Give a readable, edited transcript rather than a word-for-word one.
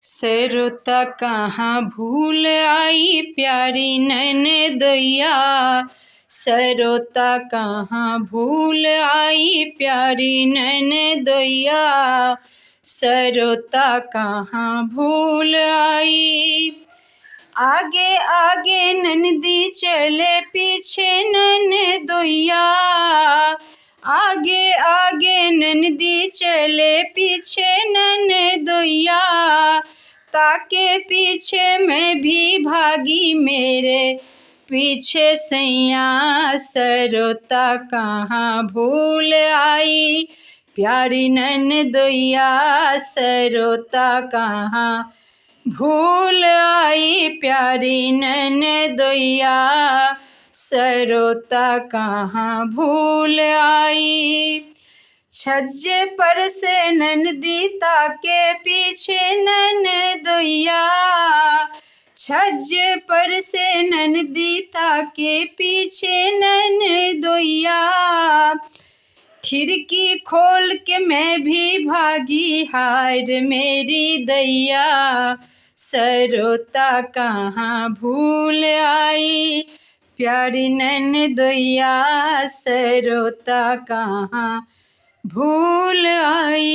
सरोता कहाँ भूल आई प्यारी ननदोइया, सरोता कहाँ भूल आई प्यारी ननदोइया, सरोता कहाँ भूल आई। आगे आगे ननदी चले पीछे ननदोइया, आगे आगे ननदी चले पीछे ननदोइया, ताके पीछे मैं भी भागी मेरे पीछे सैया, सरोता कहाँ भूल आई प्यारी ननदोइया, सरोता कहाँ भूल आई प्यारी ननदोइया, सरोता कहाँ भूल आई। छज्जे पर से ननदी ताके पीछे ननदोइया, छज्जे पर से ननदी ताके पीछे ननदोइया, खिड़की खोल के मैं भी भागी हाय मेरी दैया, सरोता कहाँ भूल आई प्यारी ननदोइया, सरोता कहाँ भूल आई।